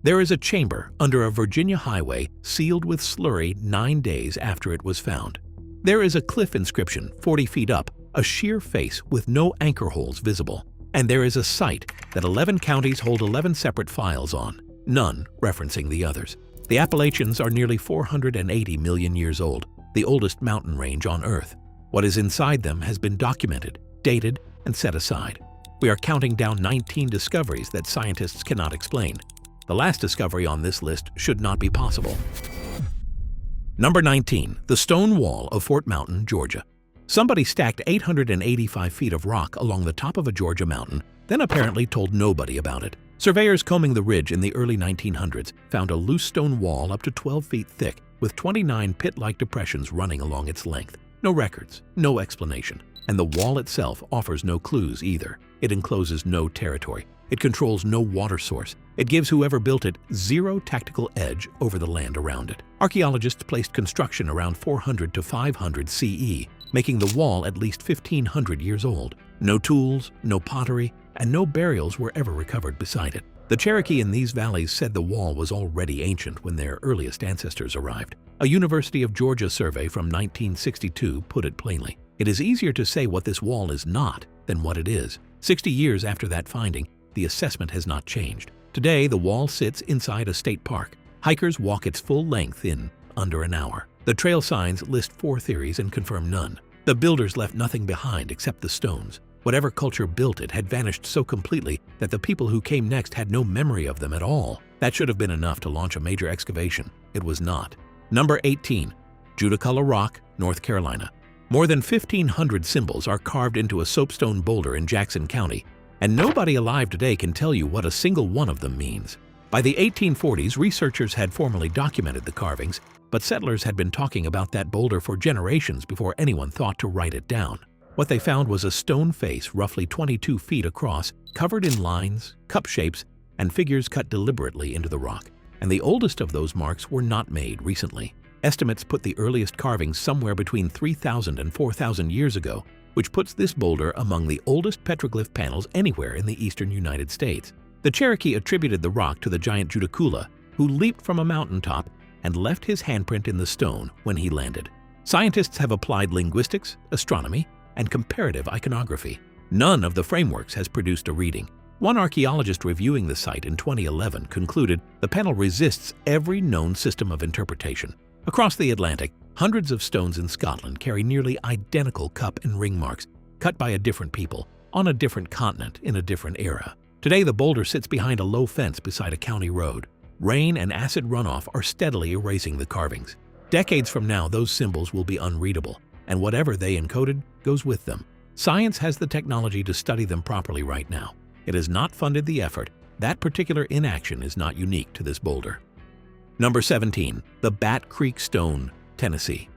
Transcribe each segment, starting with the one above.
There is a chamber under a Virginia highway sealed with slurry 9 days after it was found. There is a cliff inscription 40 feet up, a sheer face with no anchor holes visible. And there is a site that 11 counties hold 11 separate files on, none referencing the others. The Appalachians are nearly 480 million years old, the oldest mountain range on Earth. What is inside them has been documented, dated, and set aside. We are counting down 19 discoveries that scientists cannot explain. The last discovery on this list should not be possible. Number 19. The Stone Wall of Fort Mountain, Georgia. Somebody stacked 885 feet of rock along the top of a Georgia mountain, then apparently told nobody about it. Surveyors combing the ridge in the early 1900s found a loose stone wall up to 12 feet thick with 29 pit-like depressions running along its length. No records, no explanation, and the wall itself offers no clues either. It encloses no territory. It controls no water source. It gives whoever built it zero tactical edge over the land around it. Archaeologists placed construction around 400 to 500 CE, making the wall at least 1,500 years old. No tools, no pottery, and no burials were ever recovered beside it. The Cherokee in these valleys said the wall was already ancient when their earliest ancestors arrived. A University of Georgia survey from 1962 put it plainly. It is easier to say what this wall is not than what it is. 60 years after that finding, the assessment has not changed. Today, the wall sits inside a state park. Hikers walk its full length in under an hour. The trail signs list 4 theories and confirm none. The builders left nothing behind except the stones. Whatever culture built it had vanished so completely that the people who came next had no memory of them at all. That should have been enough to launch a major excavation. It was not. Number 18. Judaculla Rock, North Carolina. More than 1,500 symbols are carved into a soapstone boulder in Jackson County, and nobody alive today can tell you what a single one of them means. By the 1840s, researchers had formally documented the carvings, but settlers had been talking about that boulder for generations before anyone thought to write it down. What they found was a stone face roughly 22 feet across, covered in lines, cup shapes, and figures cut deliberately into the rock. And the oldest of those marks were not made recently. Estimates put the earliest carvings somewhere between 3,000 and 4,000 years ago, which puts this boulder among the oldest petroglyph panels anywhere in the eastern United States. The Cherokee attributed the rock to the giant Judaculla, who leaped from a mountaintop and left his handprint in the stone when he landed. Scientists have applied linguistics, astronomy, and comparative iconography. None of the frameworks has produced a reading. One archaeologist reviewing the site in 2011 concluded the panel resists every known system of interpretation. Across the Atlantic, hundreds of stones in Scotland carry nearly identical cup and ring marks, cut by a different people, on a different continent in a different era. Today, the boulder sits behind a low fence beside a county road. Rain and acid runoff are steadily erasing the carvings. Decades from now, those symbols will be unreadable, and whatever they encoded goes with them. Science has the technology to study them properly right now. It has not funded the effort. That particular inaction is not unique to this boulder. Number 17. The Bat Creek Stone, Tennessee.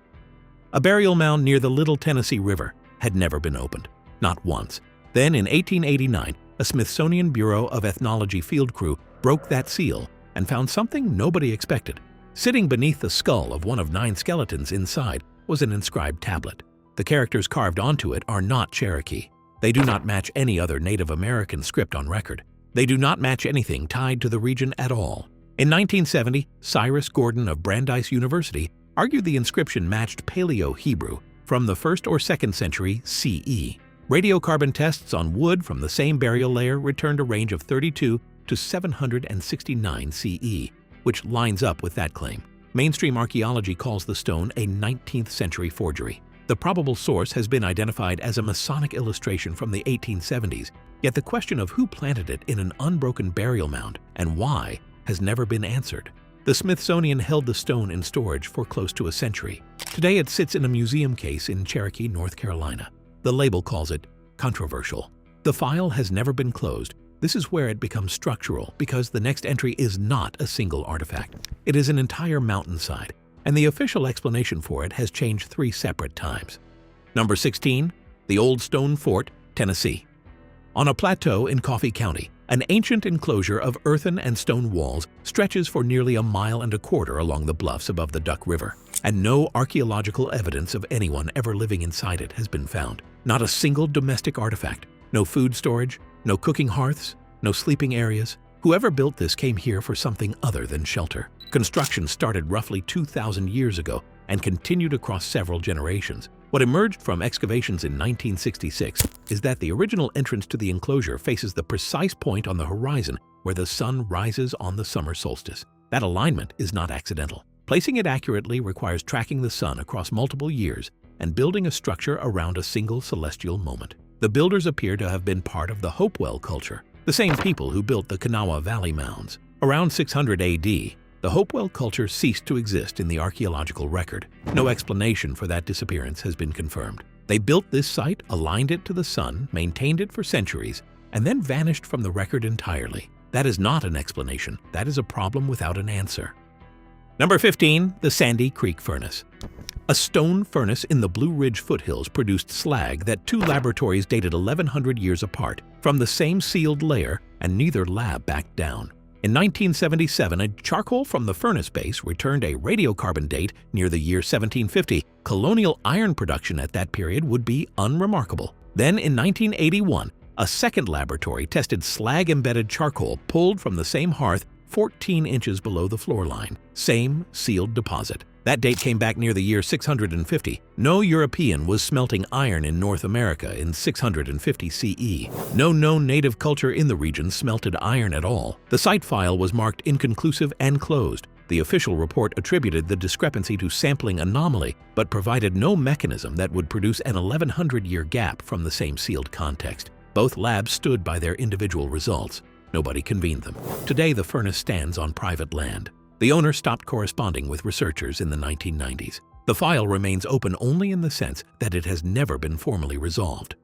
A burial mound near the Little Tennessee River had never been opened, not once. Then in 1889, a Smithsonian Bureau of Ethnology field crew broke that seal and found something nobody expected. Sitting beneath the skull of one of 9 skeletons inside was an inscribed tablet. The characters carved onto it are not Cherokee. They do not match any other Native American script on record. They do not match anything tied to the region at all. In 1970, Cyrus Gordon of Brandeis University argued the inscription matched Paleo-Hebrew from the 1st or 2nd century CE. Radiocarbon tests on wood from the same burial layer returned a range of 32 to 769 CE, which lines up with that claim. Mainstream archaeology calls the stone a 19th century forgery. The probable source has been identified as a Masonic illustration from the 1870s, yet the question of who planted it in an unbroken burial mound and why has never been answered. The Smithsonian held the stone in storage for close to a century. Today it sits in a museum case in Cherokee, North Carolina. The label calls it controversial. The file has never been closed. This is where it becomes structural because the next entry is not a single artifact. It is an entire mountainside, and the official explanation for it has changed 3 separate times. Number 16. The Old Stone Fort, Tennessee. On a plateau in Coffee County, an ancient enclosure of earthen and stone walls stretches for nearly 1.25 miles along the bluffs above the Duck River, and no archaeological evidence of anyone ever living inside it has been found. Not a single domestic artifact, no food storage, no cooking hearths, no sleeping areas. Whoever built this came here for something other than shelter. Construction started roughly 2,000 years ago and continued across several generations. What emerged from excavations in 1966 is that the original entrance to the enclosure faces the precise point on the horizon where the sun rises on the summer solstice. That alignment is not accidental. Placing it accurately requires tracking the sun across multiple years and building a structure around a single celestial moment. The builders appear to have been part of the Hopewell culture, the same people who built the Kanawha Valley mounds. Around 600 AD, the Hopewell culture ceased to exist in the archaeological record. No explanation for that disappearance has been confirmed. They built this site, aligned it to the sun, maintained it for centuries, and then vanished from the record entirely. That is not an explanation. That is a problem without an answer. Number 15. The Sandy Creek Furnace. A stone furnace in the Blue Ridge foothills produced slag that two laboratories dated 1,100 years apart from the same sealed layer, and neither lab backed down. In 1977, a charcoal from the furnace base returned a radiocarbon date near the year 1750. Colonial iron production at that period would be unremarkable. Then in 1981, a second laboratory tested slag-embedded charcoal pulled from the same hearth 14 inches below the floor line. Same sealed deposit. That date came back near the year 650. No European was smelting iron in North America in 650 CE. No known native culture in the region smelted iron at all. The site file was marked inconclusive and closed. The official report attributed the discrepancy to sampling anomaly, but provided no mechanism that would produce an 1,100-year gap from the same sealed context. Both labs stood by their individual results. Nobody convened them. Today, the furnace stands on private land. The owner stopped corresponding with researchers in the 1990s. The file remains open only in the sense that it has never been formally resolved.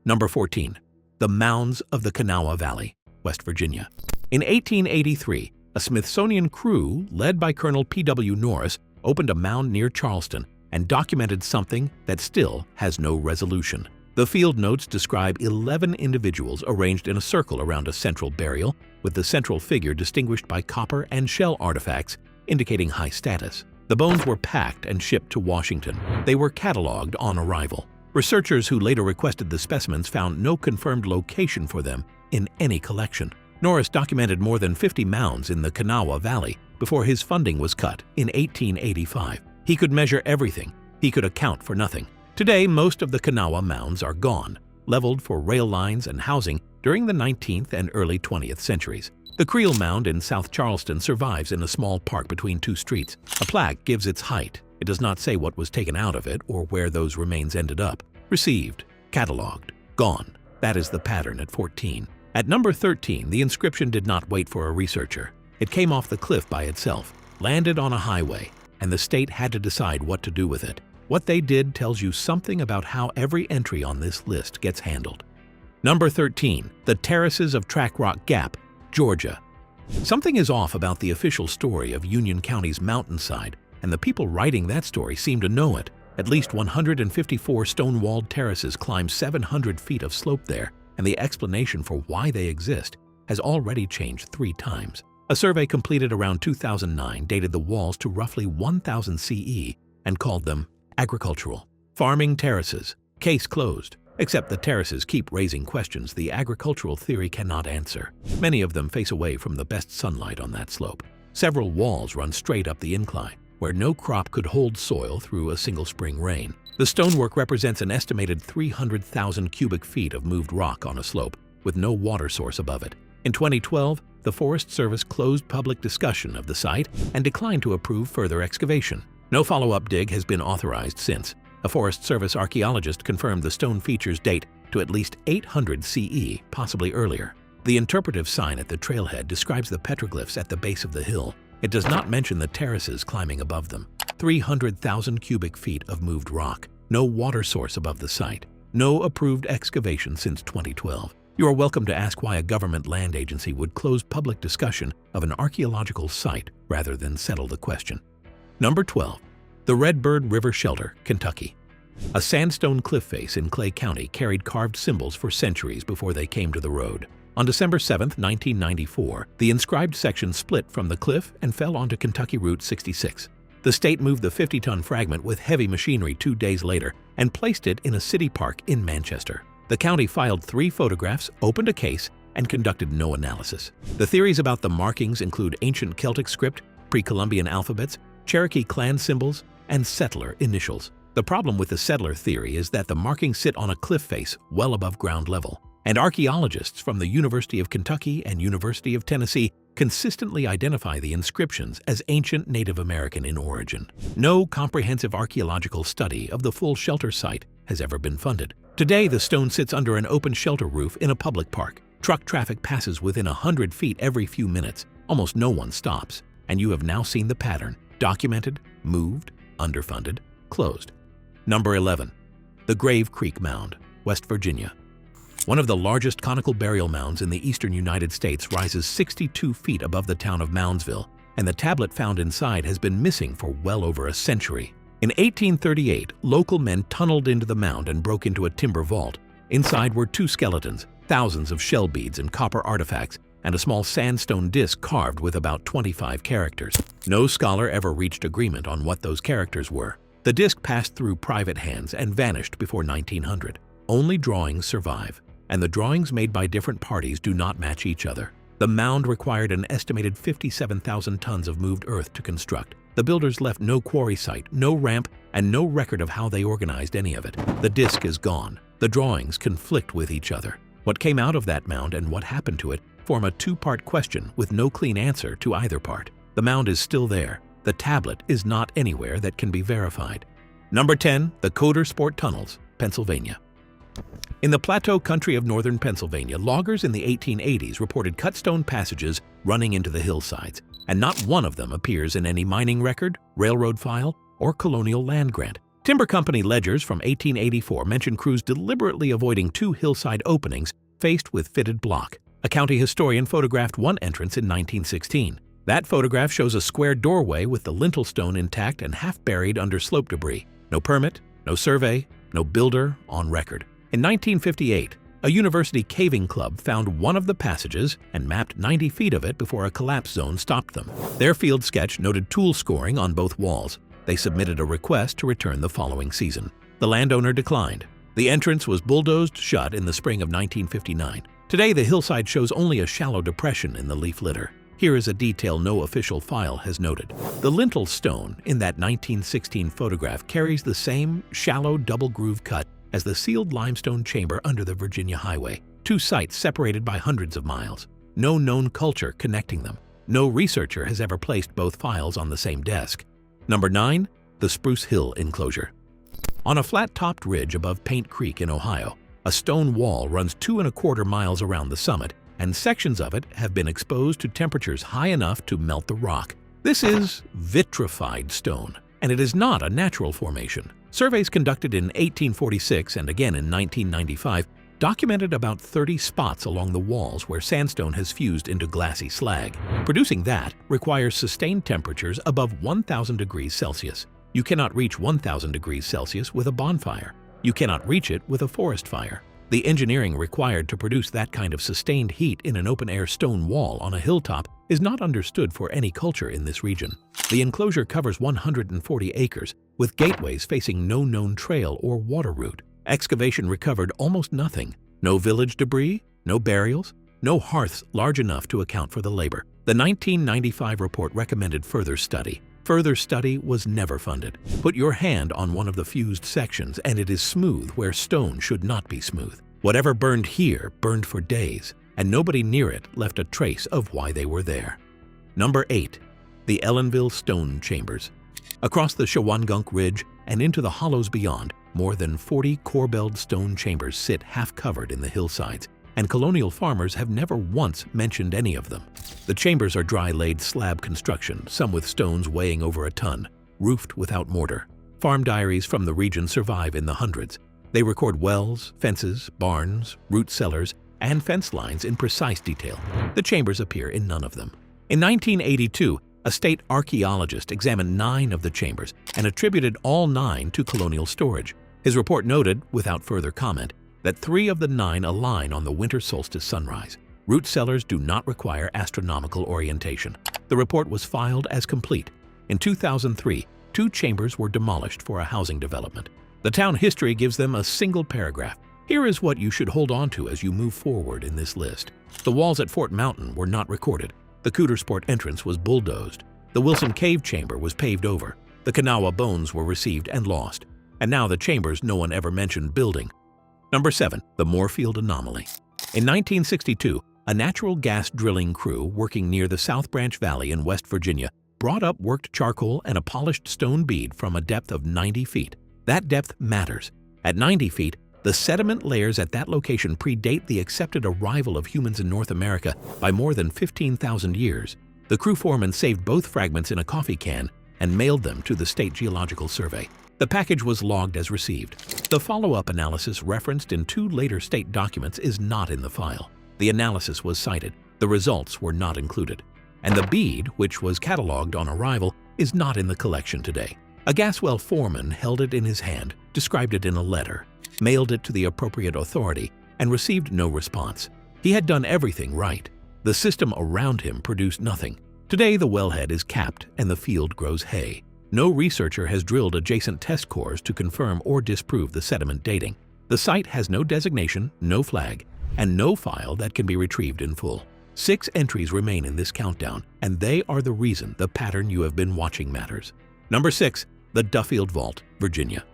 Number 14. The Mounds of the Kanawha Valley, West Virginia. In 1883, a Smithsonian crew led by Colonel P.W. Norris opened a mound near Charleston and documented something that still has no resolution. The field notes describe 11 individuals arranged in a circle around a central burial, with the central figure distinguished by copper and shell artifacts indicating high status. The bones were packed and shipped to Washington. They were cataloged on arrival. Researchers who later requested the specimens found no confirmed location for them in any collection. Norris documented more than 50 mounds in the Kanawha Valley before his funding was cut in 1885. He could measure everything. He could account for nothing. Today, most of the Kanawha mounds are gone, leveled for rail lines and housing during the 19th and early 20th centuries. The Creel Mound in South Charleston survives in a small park between two streets. A plaque gives its height. It does not say what was taken out of it or where those remains ended up. Received, cataloged, gone. That is the pattern at 14. At number 13, the inscription did not wait for a researcher. It came off the cliff by itself, landed on a highway, and the state had to decide what to do with it. What they did tells you something about how every entry on this list gets handled. Number 13. The Terraces of Track Rock Gap, Georgia. Something is off about the official story of Union County's mountainside, and the people writing that story seem to know it. At least 154 stone-walled terraces climb 700 feet of slope there, and the explanation for why they exist has already changed 3 times. A survey completed around 2009 dated the walls to roughly 1000 CE and called them agricultural. Farming terraces. Case closed. Except the terraces keep raising questions the agricultural theory cannot answer. Many of them face away from the best sunlight on that slope. Several walls run straight up the incline, where no crop could hold soil through a single spring rain. The stonework represents an estimated 300,000 cubic feet of moved rock on a slope, with no water source above it. In 2012, the Forest Service closed public discussion of the site and declined to approve further excavation. No follow-up dig has been authorized since. A Forest Service archaeologist confirmed the stone features date to at least 800 CE, possibly earlier. The interpretive sign at the trailhead describes the petroglyphs at the base of the hill. It does not mention the terraces climbing above them. 300,000 cubic feet of moved rock. No water source above the site. No approved excavation since 2012. You are welcome to ask why a government land agency would close public discussion of an archaeological site rather than settle the question. Number 12. The Redbird River Shelter, Kentucky. A sandstone cliff face in Clay County carried carved symbols for centuries before they came to the road. On December 7, 1994, the inscribed section split from the cliff and fell onto Kentucky Route 66. The state moved the 50-ton fragment with heavy machinery 2 days later and placed it in a city park in Manchester. The county filed 3 photographs, opened a case, and conducted no analysis. The theories about the markings include ancient Celtic script, pre-Columbian alphabets, Cherokee clan symbols, and settler initials. The problem with the settler theory is that the markings sit on a cliff face well above ground level, and archaeologists from the University of Kentucky and University of Tennessee consistently identify the inscriptions as ancient Native American in origin. No comprehensive archaeological study of the full shelter site has ever been funded. Today, the stone sits under an open shelter roof in a public park. Truck traffic passes within 100 feet every few minutes. Almost no one stops, and you have now seen the pattern: documented, moved, underfunded, closed. Number 11. The Grave Creek Mound, West Virginia. One of the largest conical burial mounds in the eastern United States rises 62 feet above the town of Moundsville, and the tablet found inside has been missing for well over a century. In 1838, local men tunneled into the mound and broke into a timber vault. Inside were 2 skeletons, thousands of shell beads and copper artifacts, and a small sandstone disc carved with about 25 characters. No scholar ever reached agreement on what those characters were. The disc passed through private hands and vanished before 1900. Only drawings survive, and the drawings made by different parties do not match each other. The mound required an estimated 57,000 tons of moved earth to construct. The builders left no quarry site, no ramp, and no record of how they organized any of it. The disc is gone. The drawings conflict with each other. What came out of that mound and what happened to it form a 2-part question with no clean answer to either part. The mound is still there. The tablet is not anywhere that can be verified. Number 10. The Coudersport Tunnels, Pennsylvania. In the plateau country of northern Pennsylvania, loggers in the 1880s reported cut stone passages running into the hillsides, and not one of them appears in any mining record, railroad file, or colonial land grant. Timber company ledgers from 1884 mention crews deliberately avoiding 2 hillside openings faced with fitted block. A county historian photographed one entrance in 1916. That photograph shows a square doorway with the lintel stone intact and half buried under slope debris. No permit, no survey, no builder on record. In 1958, a university caving club found one of the passages and mapped 90 feet of it before a collapse zone stopped them. Their field sketch noted tool scoring on both walls. They submitted a request to return the following season. The landowner declined. The entrance was bulldozed shut in the spring of 1959. Today, the hillside shows only a shallow depression in the leaf litter. Here is a detail no official file has noted. The lintel stone in that 1916 photograph carries the same shallow double-groove cut as the sealed limestone chamber under the Virginia Highway, 2 sites separated by hundreds of miles. No known culture connecting them. No researcher has ever placed both files on the same desk. Number 9. The Spruce Hill enclosure. On a flat-topped ridge above Paint Creek in Ohio, a stone wall runs 2¼ miles around the summit, and sections of it have been exposed to temperatures high enough to melt the rock. This is vitrified stone, and it is not a natural formation. Surveys conducted in 1846 and again in 1995 documented about 30 spots along the walls where sandstone has fused into glassy slag. Producing that requires sustained temperatures above 1,000 degrees Celsius. You cannot reach 1,000 degrees Celsius with a bonfire. You cannot reach it with a forest fire. The engineering required to produce that kind of sustained heat in an open-air stone wall on a hilltop is not understood for any culture in this region. The enclosure covers 140 acres, with gateways facing no known trail or water route. Excavation recovered almost nothing. No village debris, no burials, no hearths large enough to account for the labor. The 1995 report recommended further study. Further study was never funded. Put your hand on one of the fused sections and it is smooth where stone should not be smooth. Whatever burned here burned for days, and nobody near it left a trace of why they were there. Number 8. The Ellenville Stone Chambers. Across the Shawangunk Ridge and into the hollows beyond, more than 40 corbelled stone chambers sit half-covered in the hillsides, and colonial farmers have never once mentioned any of them. The chambers are dry-laid slab construction, some with stones weighing over a ton, roofed without mortar. Farm diaries from the region survive in the hundreds. They record wells, fences, barns, root cellars, and fence lines in precise detail. The chambers appear in none of them. In 1982, a state archaeologist examined 9 of the chambers and attributed all 9 to colonial storage. His report noted, without further comment, that 3 of the 9 align on the winter solstice sunrise. Root cellars do not require astronomical orientation. The report was filed as complete. In 2003, 2 chambers were demolished for a housing development. The town history gives them a single paragraph. Here is what you should hold on to as you move forward in this list. The walls at Fort Mountain were not recorded. The Coudersport entrance was bulldozed. The Wilson Cave chamber was paved over. The Kanawha bones were received and lost. And now the chambers no one ever mentioned building. Number 7. The Moorefield anomaly. In 1962, a natural gas drilling crew working near the South Branch Valley in West Virginia brought up worked charcoal and a polished stone bead from a depth of 90 feet. That depth matters. At 90 feet, the sediment layers at that location predate the accepted arrival of humans in North America by more than 15,000 years. The crew foreman saved both fragments in a coffee can and mailed them to the State Geological Survey. The package was logged as received. The follow-up analysis referenced in 2 later state documents is not in the file. The analysis was cited. The results were not included. And the bead, which was cataloged on arrival, is not in the collection today. A gas well foreman held it in his hand, described it in a letter, mailed it to the appropriate authority, and received no response. He had done everything right. The system around him produced nothing. Today, the wellhead is capped and the field grows hay. No researcher has drilled adjacent test cores to confirm or disprove the sediment dating. The site has no designation, no flag, and no file that can be retrieved in full. 6 entries remain in this countdown, and they are the reason the pattern you have been watching matters. Number 6. The Duffield Vault, Virginia.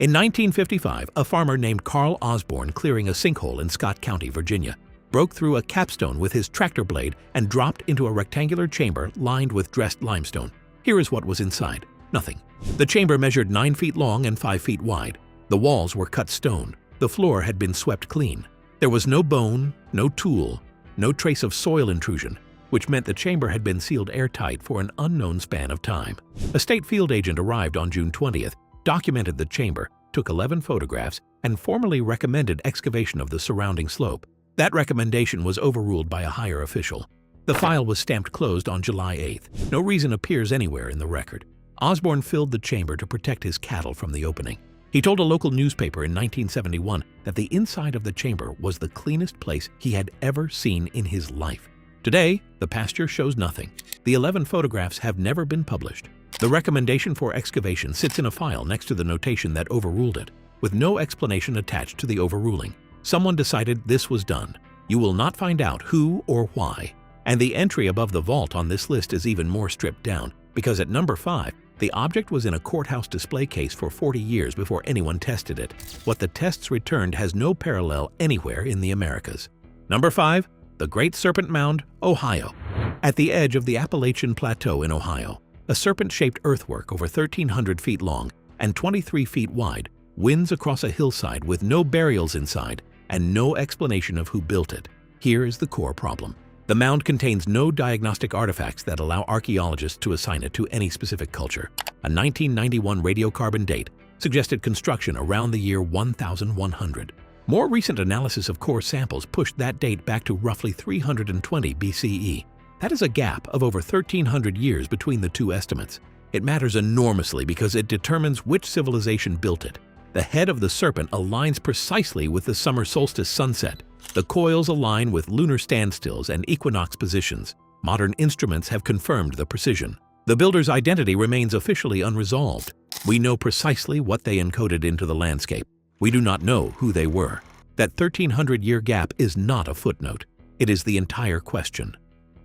In 1955, a farmer named Carl Osborne, clearing a sinkhole in Scott County, Virginia, broke through a capstone with his tractor blade and dropped into a rectangular chamber lined with dressed limestone. Here is what was inside. Nothing. The chamber measured 9 feet long and 5 feet wide. The walls were cut stone. The floor had been swept clean. There was no bone, no tool, no trace of soil intrusion, which meant the chamber had been sealed airtight for an unknown span of time. A state field agent arrived on June 20th, documented the chamber, took 11 photographs, and formally recommended excavation of the surrounding slope. That recommendation was overruled by a higher official. The file was stamped closed on July 8th. No reason appears anywhere in the record. Osborne filled the chamber to protect his cattle from the opening. He told a local newspaper in 1971 that the inside of the chamber was the cleanest place he had ever seen in his life. Today, the pasture shows nothing. The 11 photographs have never been published. The recommendation for excavation sits in a file next to the notation that overruled it, with no explanation attached to the overruling. Someone decided this was done. You will not find out who or why. And the entry above the vault on this list is even more stripped down, because at number 5, the object was in a courthouse display case for 40 years before anyone tested it. What the tests returned has no parallel anywhere in the Americas. Number 5. The Great Serpent Mound, Ohio. At the edge of the Appalachian Plateau in Ohio, a serpent-shaped earthwork over 1,300 feet long and 23 feet wide winds across a hillside with no burials inside and no explanation of who built it. Here is the core problem. The mound contains no diagnostic artifacts that allow archaeologists to assign it to any specific culture. A 1991 radiocarbon date suggested construction around the year 1100. More recent analysis of core samples pushed that date back to roughly 320 BCE. That is a gap of over 1,300 years between the two estimates. It matters enormously because it determines which civilization built it. The head of the serpent aligns precisely with the summer solstice sunset. The coils align with lunar standstills and equinox positions. Modern instruments have confirmed the precision. The builder's identity remains officially unresolved. We know precisely what they encoded into the landscape. We do not know who they were. That 1,300-year gap is not a footnote. It is the entire question.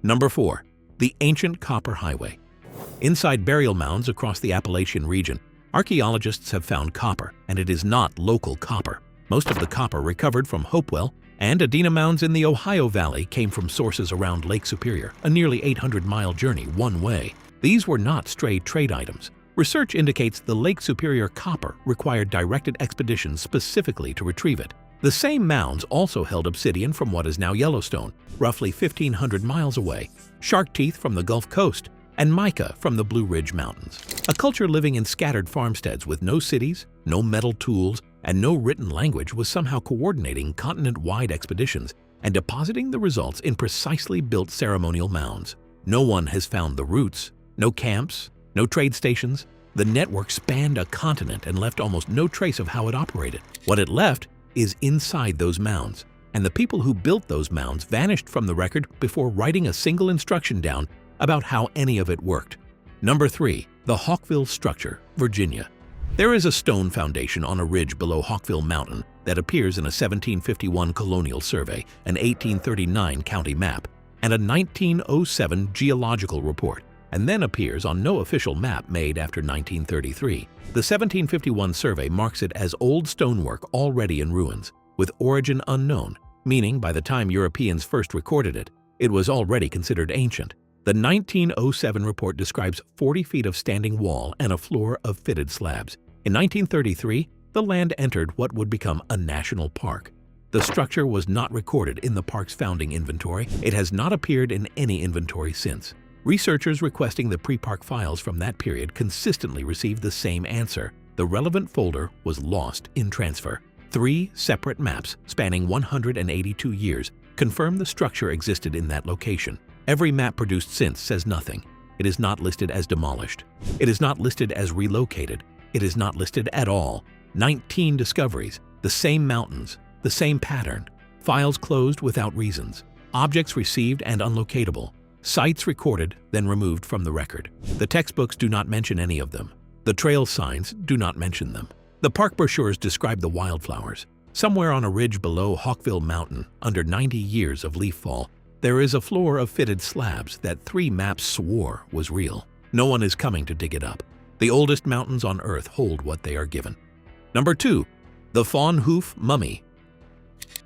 Number 4. The Ancient Copper Highway. Inside burial mounds across the Appalachian region, archaeologists have found copper, and it is not local copper. Most of the copper recovered from Hopewell and Adena mounds in the Ohio Valley came from sources around Lake Superior, a nearly 800-mile journey one way. These were not stray trade items. Research indicates the Lake Superior copper required directed expeditions specifically to retrieve it. The same mounds also held obsidian from what is now Yellowstone, roughly 1,500 miles away, shark teeth from the Gulf Coast, and mica from the Blue Ridge Mountains. A culture living in scattered farmsteads with no cities, no metal tools, and no written language was somehow coordinating continent-wide expeditions and depositing the results in precisely built ceremonial mounds. No one has found the roots, no camps, no trade stations. The network spanned a continent and left almost no trace of how it operated. What it left is inside those mounds, and the people who built those mounds vanished from the record before writing a single instruction down about how any of it worked. Number 3. The Hawkville Structure, Virginia. There is a stone foundation on a ridge below Hawkville Mountain that appears in a 1751 colonial survey, an 1839 county map, and a 1907 geological report, and then appears on no official map made after 1933. The 1751 survey marks it as old stonework already in ruins, with origin unknown, meaning by the time Europeans first recorded it, it was already considered ancient. The 1907 report describes 40 feet of standing wall and a floor of fitted slabs. In 1933, the land entered what would become a national park. The structure was not recorded in the park's founding inventory. It has not appeared in any inventory since. Researchers requesting the pre-park files from that period consistently received the same answer. The relevant folder was lost in transfer. 3 separate maps spanning 182 years confirm the structure existed in that location. Every map produced since says nothing. It is not listed as demolished. It is not listed as relocated. It is not listed at all. 19 discoveries, the same mountains, the same pattern, files closed without reasons, objects received and unlocatable, sites recorded then removed from the record. The textbooks do not mention any of them. The trail signs do not mention them. The park brochures describe the wildflowers. Somewhere on a ridge below Hawkville Mountain, under 90 years of leaf fall, there is a floor of fitted slabs that 3 maps swore was real. No one is coming to dig it up. The oldest mountains on Earth hold what they are given. Number 2. The Fawn Hoof Mummy.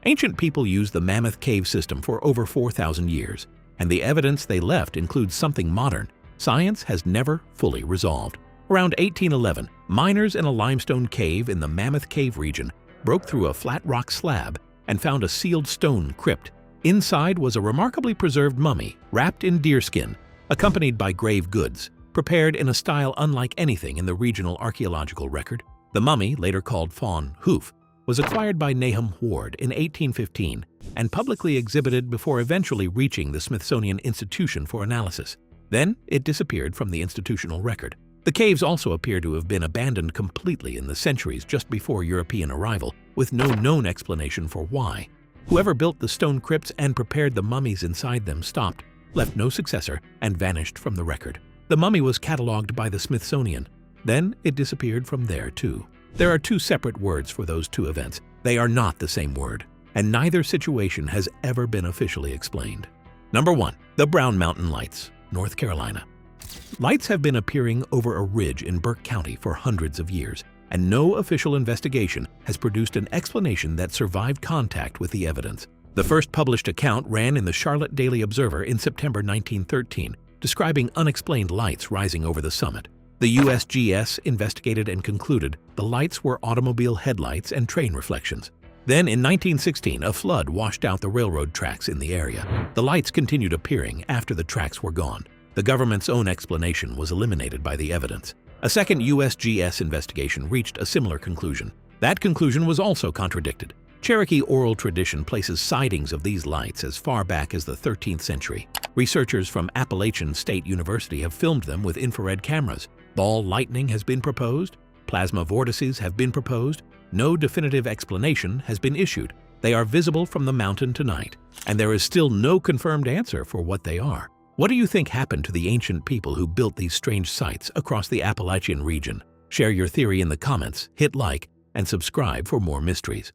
Ancient people used the Mammoth Cave system for over 4,000 years, and the evidence they left includes something modern science has never fully resolved. Around 1811, miners in a limestone cave in the Mammoth Cave region broke through a flat rock slab and found a sealed stone crypt. Inside was a remarkably preserved mummy wrapped in deerskin, accompanied by grave goods, prepared in a style unlike anything in the regional archaeological record. The mummy, later called Fawn Hoof, was acquired by Nahum Ward in 1815 and publicly exhibited before eventually reaching the Smithsonian Institution for analysis. Then it disappeared from the institutional record. The caves also appear to have been abandoned completely in the centuries just before European arrival, with no known explanation for why. Whoever built the stone crypts and prepared the mummies inside them stopped, left no successor, and vanished from the record. The mummy was catalogued by the Smithsonian. Then it disappeared from there too. There are 2 separate words for those 2 events. They are not the same word, and neither situation has ever been officially explained. Number 1. The Brown Mountain Lights, North Carolina. Lights have been appearing over a ridge in Burke County for hundreds of years, and no official investigation has produced an explanation that survived contact with the evidence. The first published account ran in the Charlotte Daily Observer in September 1913, describing unexplained lights rising over the summit. The USGS investigated and concluded the lights were automobile headlights and train reflections. Then in 1916, a flood washed out the railroad tracks in the area. The lights continued appearing after the tracks were gone. The government's own explanation was eliminated by the evidence. A second USGS investigation reached a similar conclusion. That conclusion was also contradicted. Cherokee oral tradition places sightings of these lights as far back as the 13th century. Researchers from Appalachian State University have filmed them with infrared cameras. Ball lightning has been proposed. Plasma vortices have been proposed. No definitive explanation has been issued. They are visible from the mountain tonight, and there is still no confirmed answer for what they are. What do you think happened to the ancient people who built these strange sites across the Appalachian region? Share your theory in the comments, hit like, and subscribe for more mysteries.